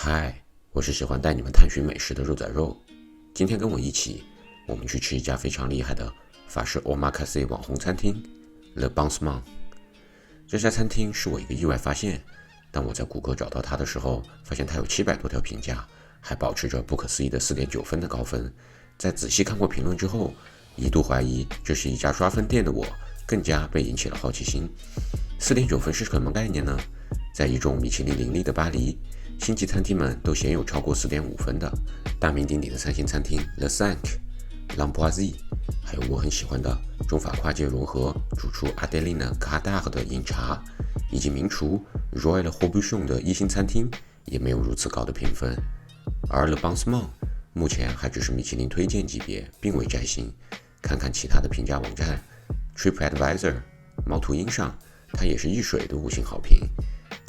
嗨，我是喜欢带你们探寻美食的肉仔肉。今天跟我一起，我们去吃一家非常厉害的法式 omakase 网红餐厅 Le Pansement。这家餐厅是我一个意外发现，当我在谷歌找到它的时候，发现它有700多条评价，还保持着不可思议的4.9分的高分。在仔细看过评论之后，一度怀疑这是一家刷分店的我，更加被引起了好奇心。4.9分是什么概念呢？在一众米其林林立的巴黎，星级餐厅们都鲜有超过4.5分的，大名鼎鼎的3星餐厅 Le Cinq、L'Ambroisie， 还有我很喜欢的中法跨界融合主厨 Adeline Cadar 的饮茶，以及名厨 Royal Robuchon 的1星餐厅，也没有如此高的评分。而 Le Pansement 目前还只是米其林推荐级别，并未摘星。看看其他的评价网站 TripAdvisor、猫头鹰上，它也是一水的5星好评。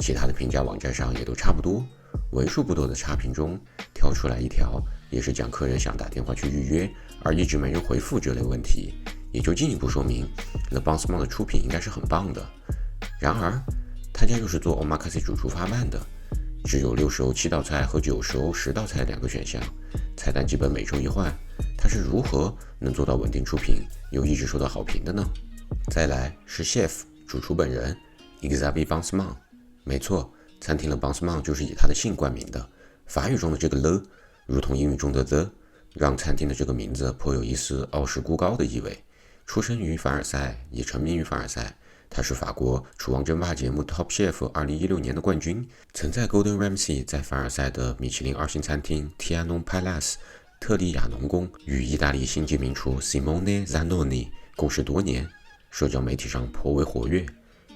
其他的评价网站上也都差不多，为数不多的差评中挑出来一条，也是讲客人想打电话去预约，而一直没人回复这类问题，也就进一步说明 Le Pansement 的出品应该是很棒的。然而，他家又是做 omakase 主厨发办的，只有60欧7道菜和90欧10道菜2个选项，菜单基本每周一换，他是如何能做到稳定出品又一直受到好评的呢？再来是 chef 主厨本人 Xavier Pansement。没错，餐厅的 Pansement 就是以他的姓冠名的。法语中的这个 Le 如同英语中的 the， 让餐厅的这个名字颇有一丝傲视孤高的意味。出生于凡尔赛，也成名于凡尔赛。他是法国厨王争霸节目 Top Chef 2016年的冠军，曾在 Gordon Ramsay 在凡尔赛的米其林2星餐厅 Trianon Palace 特利亚农宫与意大利星级名厨 Simone Zanoni 共事多年，社交媒体上颇为活跃。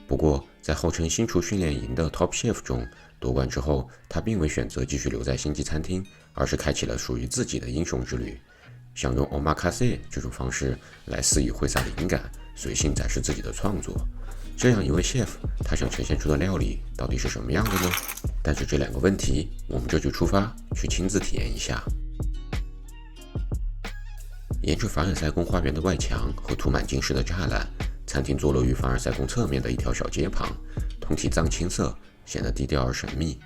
不过，在号称新厨训练营的 Top Chef 中夺冠之后，他并未选择继续留在星级餐厅，而是开启了属于自己的英雄之旅，想用 omakase 这种方式来肆意挥洒灵感，随性展示自己的创作。这样一位 chef， 他想呈现出的料理到底是什么样的呢？带着这2个问题，我们这就出发去亲自体验一下。沿着凡尔赛宫花园的外墙和涂满金石的栅栏，餐厅坐落于凡尔赛宫侧面的一条小街旁，通体藏青色，显得低调而神秘。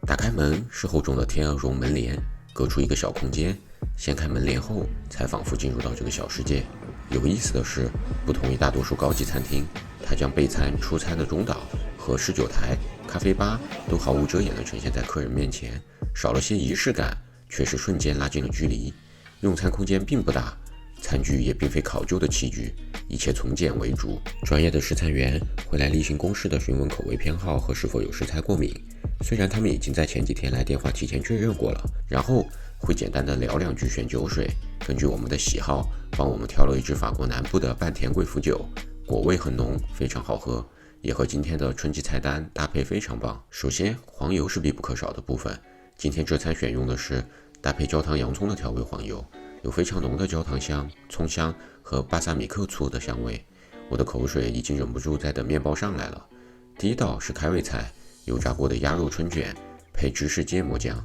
打开门是厚重的天鹅绒门帘，隔出一个小空间。掀开门帘后，才仿佛进入到这个小世界。有意思的是，不同于大多数高级餐厅，它将备餐、出餐的中岛和侍酒台、咖啡吧都毫无遮掩地呈现在客人面前，少了些仪式感，却是瞬间拉近了距离。用餐空间并不大，餐具也并非考究的器具，一切从简为主。专业的食餐员会来例行公事地询问口味偏好和是否有食材过敏，虽然他们已经在前几天来电话提前确认过了，然后会简单的聊2句选酒水，根据我们的喜好帮我们调了一支法国南部的半甜贵腐酒，果味很浓，非常好喝，也和今天的春季菜单搭配非常棒。首先，黄油是必不可少的部分，今天这餐选用的是搭配焦糖洋葱的调味黄油，有非常浓的焦糖香、葱香和巴萨米克醋的香味。我的口水已经忍不住在等面包上来了。第一道是开胃菜，油炸过的鸭肉春卷配芝士芥末酱，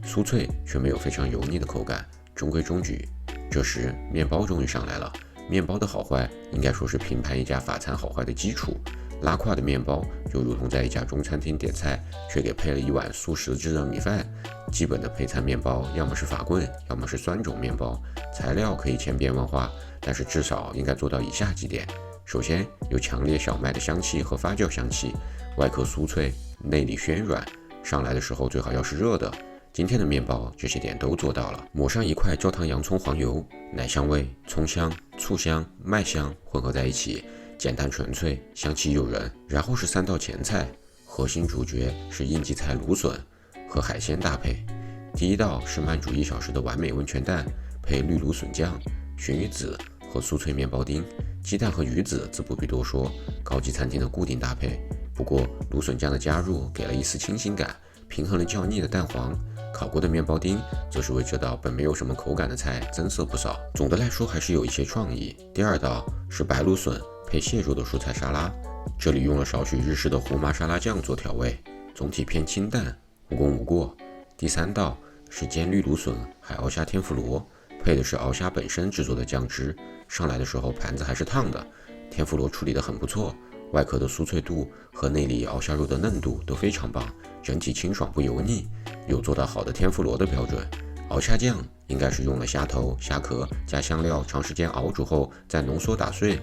酥脆却没有非常油腻的口感，中规中矩。这时面包终于上来了，面包的好坏应该说是评判一家法餐好坏的基础。拉胯的面包就如同在一家中餐厅点菜，却给配了一碗素食制的米饭。基本的配餐面包要么是法棍，要么是酸种面包，材料可以千变万化，但是至少应该做到以下几点。首先，有强烈小麦的香气和发酵香气，外壳酥脆，内里暄软，上来的时候最好要是热的。今天的面包这些点都做到了。抹上一块焦糖洋葱黄油，奶香味、葱香、醋香、麦香混合在一起，简单纯粹，香气诱人。然后是3道前菜，核心主角是应季菜芦笋和海鲜搭配。第一道是慢煮1小时的完美温泉蛋，配绿芦笋酱、鲟鱼子和酥脆面包丁。鸡蛋和鱼子自不必多说，高级餐厅的固定搭配。不过芦笋酱的加入给了一丝清新感，平衡了较腻的蛋黄。烤过的面包丁则是为这道本没有什么口感的菜增色不少。总的来说还是有一些创意。第2道是白芦笋配蟹肉的蔬菜沙拉，这里用了少许日式的胡麻沙拉酱做调味，总体偏清淡，无功无过。第3道是煎绿芦笋海鳌虾天妇罗，配的是鳌虾本身制作的酱汁，上来的时候盘子还是烫的，天妇罗处理得很不错，外壳的酥脆度和内里鳌虾肉的嫩度都非常棒，整体清爽不油腻。有做到好的天妇罗的标准。熬虾酱应该是用了虾头、虾壳加香料，长时间熬煮后再浓缩打碎。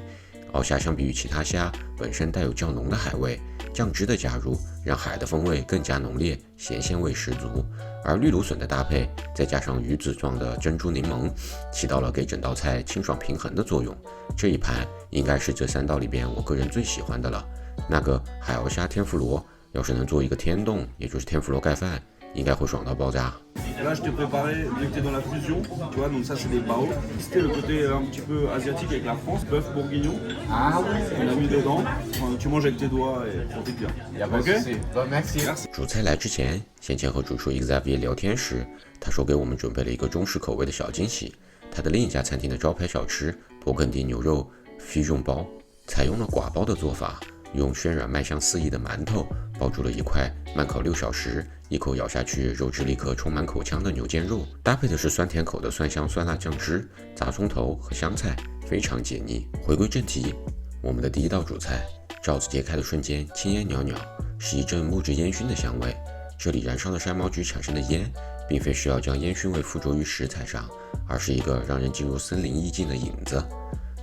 熬虾相比于其他虾本身带有较浓的海味，酱汁的加入让海的风味更加浓烈，咸鲜味十足。而绿芦笋的搭配，再加上鱼子状的珍珠柠檬，起到了给整道菜清爽平衡的作用。这一盘应该是这3道里边我个人最喜欢的了。那个海熬虾天妇罗，要是能做一个天冻，也就是天妇罗盖饭，应该会爽到爆炸。Là, je t'ai préparé, vu que t'es dans la fusion, tu vois, donc ça c'est des bao. C'était le côté un petit peu asiatique avec la France, bœuf bourguignon. Ah oui, On a mis dedans. Enfin, tu manges avec tes doigts et profite bien. y a pas de souci. Bon, merci. 主菜来之前，先前和主厨 Xavier 聊天时，他说给我们准备了一个中式口味的小惊喜。他的另一家餐厅的招牌小吃勃艮第牛肉 fusion 包，采用了寡包的做法，用暄软麦香四溢的馒头包住了一块慢烤6小时，一口咬下去，肉质立刻充满口腔的牛腱肉，搭配的是酸甜口的酸香酸辣酱汁、炸葱头和香菜，非常解腻。回归正题，我们的第一道主菜，罩子揭开的瞬间，青烟袅袅，是一阵木质烟熏的香味。这里燃烧的山毛榉产生的烟，并非是要将烟熏味附着于食材上，而是一个让人进入森林意境的引子。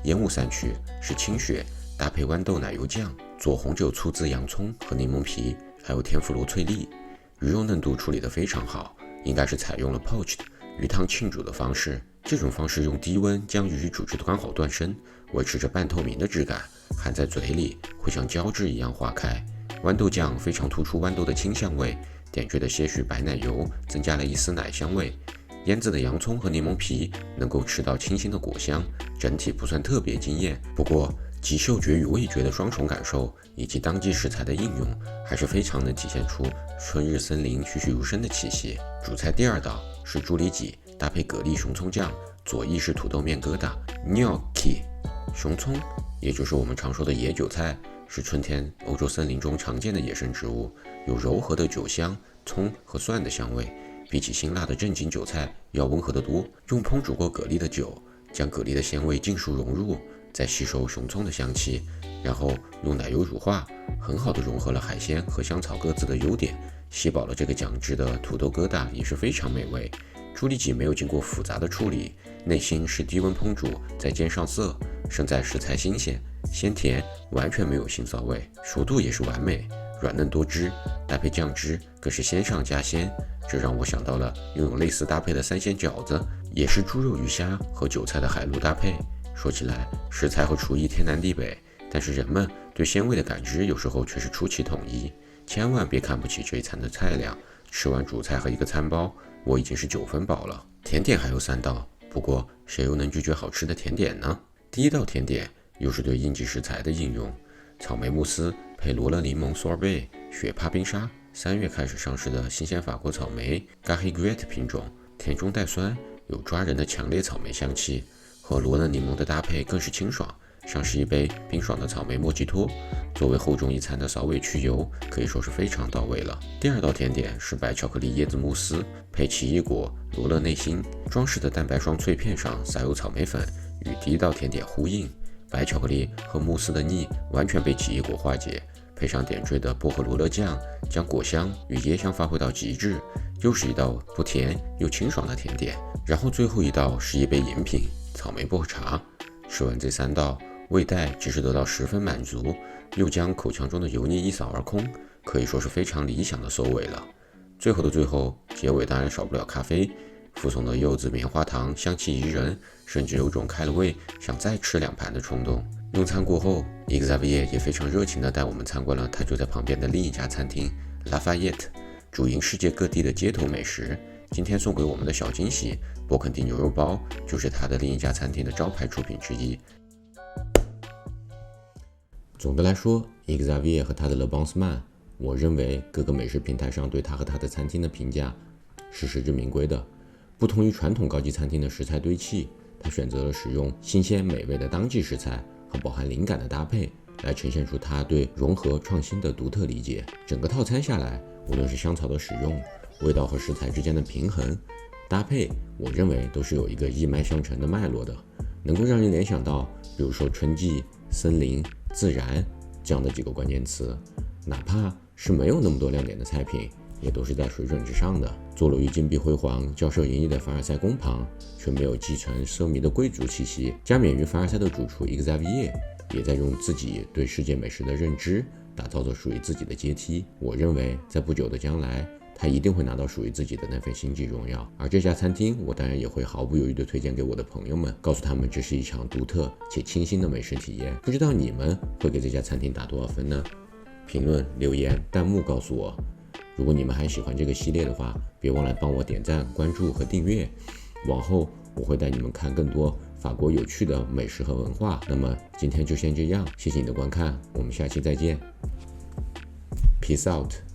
烟雾散去，是清血搭配豌豆奶油酱、佐红酒醋渍洋葱和柠檬皮，还有天妇罗脆粒。鱼肉嫩度处理得非常好，应该是采用了 poached 鱼汤浸煮的方式。这种方式用低温将鱼煮至刚好断生，维持着半透明的质感，含在嘴里会像胶质一样化开。豌豆酱非常突出豌豆的清香味，点缀的些许白奶油增加了一丝奶香味。腌制的洋葱和柠檬皮能够吃到清新的果香，整体不算特别惊艳，不过集嗅觉与味觉的双重感受，以及当季食材的应用，还是非常能体现出春日森林栩栩如生的气息。主菜第2道是猪里脊搭配蛤蜊熊葱酱，左翼是土豆面疙瘩 gnocchi。熊葱，也就是我们常说的野韭菜，是春天欧洲森林中常见的野生植物，有柔和的酒香、葱和蒜的香味，比起辛辣的正经韭菜要温和得多。用烹煮过蛤蜊的酒，将蛤蜊的鲜味尽数融入，再吸收熊葱的香气，然后用奶油乳化，很好的融合了海鲜和香草各自的优点，吸饱了这个酱汁的土豆疙瘩也是非常美味。猪里脊没有经过复杂的处理，内心是低温烹煮再煎上色，胜在食材新鲜鲜甜，完全没有腥臊味，熟度也是完美，软嫩多汁，搭配酱汁更是鲜上加鲜。这让我想到了拥有类似搭配的3鲜饺子，也是猪肉鱼虾和韭菜的海陆搭配。说起来，食材和厨艺天南地北，但是人们对鲜味的感知有时候却是出奇统一。千万别看不起这一餐的菜量，吃完主菜和一个餐包，我已经是9分饱了。甜点还有3道，不过谁又能拒绝好吃的甜点呢？第1道甜点又是对应季食材的应用，草莓慕斯配罗勒柠檬 sorbet 雪帕冰沙，3月开始上市的新鲜法国草莓 Garriguette 品种，甜中带酸，有抓人的强烈草莓香气，和罗勒柠檬的搭配更是清爽，像是一杯冰爽的草莓莫吉托。作为厚重一餐的骚味去油，可以说是非常到位了。第2道甜点是白巧克力椰子慕斯配奇异果罗勒内心，装饰的蛋白霜脆片上撒有草莓粉，与第1道甜点呼应。白巧克力和慕斯的腻完全被奇异果化解，配上点缀的薄荷罗勒酱，将果香与椰香发挥到极致，又是一道不甜又清爽的甜点。然后最后一道是一杯饮品草莓薄荷茶。吃完这3道，味带只是得到10分满足，又将口腔中的油腻一扫而空，可以说是非常理想的收尾了。最后的最后，结尾当然少不了咖啡，附送的柚子棉花糖香气宜人，甚至有种开了胃想再吃2盘的冲动。用餐过后，Xavier 也非常热情地带我们参观了他就在旁边的另一家餐厅 Lafayette， 主营世界各地的街头美食。今天送给我们的小惊喜勃艮第牛肉包，就是他的另一家餐厅的招牌出品之一。总的来说 Xavier 和他的 Le Bon Semaine， 我认为各个美食平台上对他和他的餐厅的评价是实至名归的。不同于传统高级餐厅的食材堆砌，他选择了使用新鲜美味的当季食材和饱含灵感的搭配，来呈现出他对融合创新的独特理解。整个套餐下来，无论是香草的使用、味道和食材之间的平衡搭配，我认为都是有一个一脉相承的脉络的，能够让人联想到比如说春季、森林、自然这样的几个关键词。哪怕是没有那么多亮点的菜品，也都是在水准之上的。坐落于金碧辉煌、骄奢淫逸的凡尔赛宫旁，却没有继承奢靡的贵族气息。加冕于凡尔赛的主厨 Xavier 也在用自己对世界美食的认知，打造着属于自己的阶梯。我认为，在不久的将来，他一定会拿到属于自己的那份星际荣耀。而这家餐厅，我当然也会毫不犹豫地推荐给我的朋友们，告诉他们这是一场独特且清新的美食体验。不知道你们会给这家餐厅打多少分呢？评论、留言、弹幕告诉我。如果你们还喜欢这个系列的话，别忘了帮我点赞、关注和订阅。往后我会带你们看更多法国有趣的美食和文化。那么今天就先这样，谢谢你的观看，我们下期再见。Peace out。